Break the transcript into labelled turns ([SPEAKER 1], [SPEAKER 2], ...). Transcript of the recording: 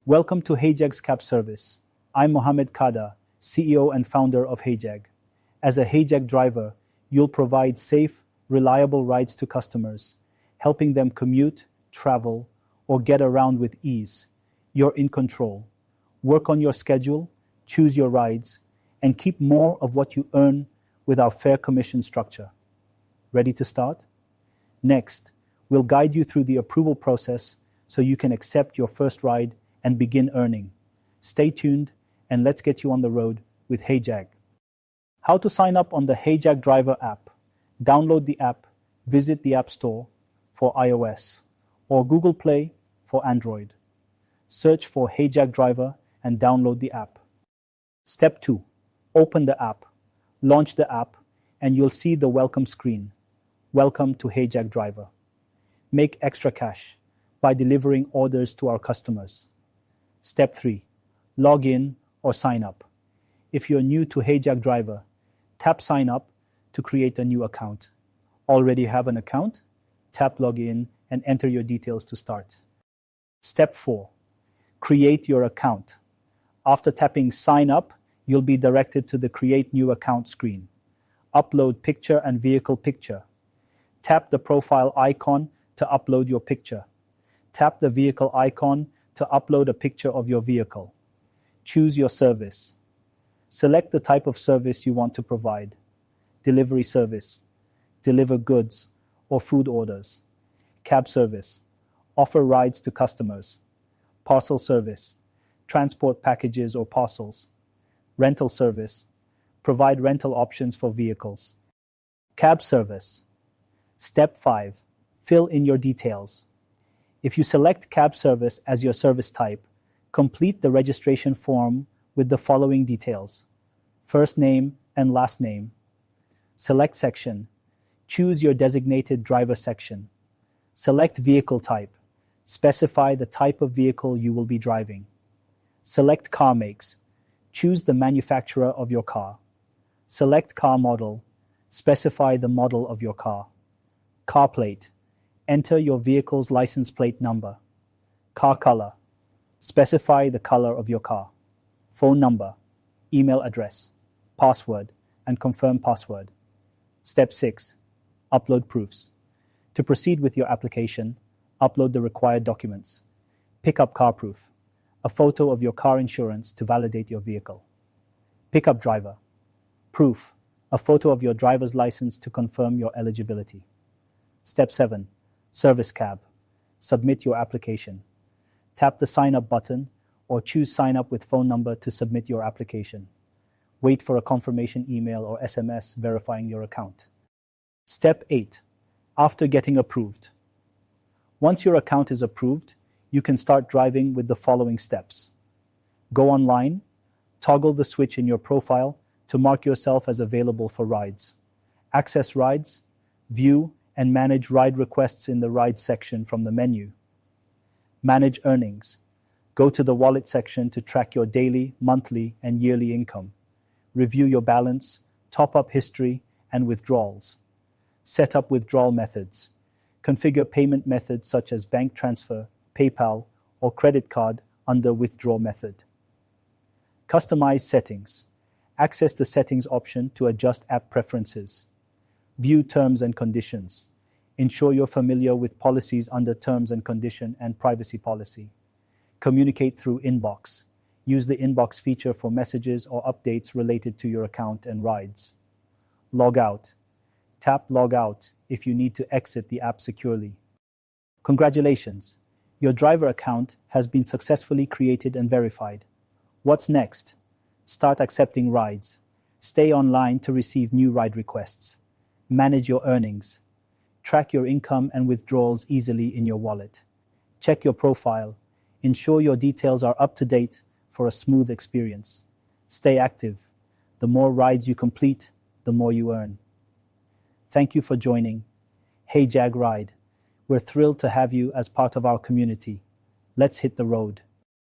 [SPEAKER 1] Welcome to Hey Jag's cab service. I'm Mohammed Kada, CEO and founder of Hey Jag. As a Hey Jag driver, you'll provide safe, reliable rides to customers, helping them commute, travel, or get around with ease. You're in control. Work on your schedule, choose your rides, and keep more of what you earn with our fair commission structure. Ready to start? Next, we'll guide you through the approval process so you can accept your first ride and begin earning. Stay tuned and let's get you on the road with Hey Jag. How to sign up on the Hey Jag Driver app. Download the app, visit the App Store for iOS or Google Play for Android. Search for Hey Jag Driver and download the app. Step 2. Open the app. Launch the app and you'll see the welcome screen. Welcome to Hey Jag Driver. Make extra cash by delivering orders to our customers. Step 3. Log in or sign up. If you're new to Hey Jag Driver, tap Sign Up to create a new account. Already have an account? Tap Log In and enter your details to start. Step 4. Create your account. After tapping Sign Up, you'll be directed to the Create New Account screen. Upload picture and vehicle picture. Tap the profile icon to upload your picture. Tap the vehicle icon to upload a picture of your vehicle. Choose your service. Select the type of service you want to provide. Delivery service, deliver goods or food orders. Cab service, offer rides to customers. Parcel service, transport packages or parcels. Rental service, provide rental options for vehicles. Cab service. Step 5, fill in your details. If you select cab service as your service type, complete the registration form with the following details: first name and last name. Select section. Choose your designated driver section. Select vehicle type. Specify the type of vehicle you will be driving. Select car makes. Choose the manufacturer of your car. Select car model. Specify the model of your car. Car plate. Enter your vehicle's license plate number. Car color. Specify the color of your car. Phone number, email address, password, and confirm password. Step 6. Upload proofs. To proceed with your application, upload the required documents. Pick up car proof, a photo of your car insurance to validate your vehicle. Pickup driver. Proof, a photo of your driver's license to confirm your eligibility. Step 7. Service cab. Submit your application. Tap the Sign Up button or choose Sign Up with phone number to submit your application. Wait for a confirmation email or SMS verifying your account. Step 8. After getting approved. Once your account is approved, you can start driving with the following steps. Go online, toggle the switch in your profile to mark yourself as available for rides. Access rides, view and manage ride requests in the Rides section from the menu. Manage earnings. Go to the Wallet section to track your daily, monthly, and yearly income. Review your balance, top-up history, and withdrawals. Set up withdrawal methods. Configure payment methods such as bank transfer, PayPal, or credit card under Withdraw method. Customize settings. Access the settings option to adjust app preferences. View terms and conditions. Ensure you're familiar with policies under terms and condition and privacy policy. Communicate through inbox. Use the inbox feature for messages or updates related to your account and rides. Log out. Tap Log Out if you need to exit the app securely. Congratulations! Your driver account has been successfully created and verified. What's next? Start accepting rides. Stay online to receive new ride requests. Manage your earnings. Track your income and withdrawals easily in your wallet. Check your profile. Ensure your details are up to date for a smooth experience. Stay active. The more rides you complete, the more you earn. Thank you for joining Hey Jag Ride. We're thrilled to have you as part of our community. Let's hit the road.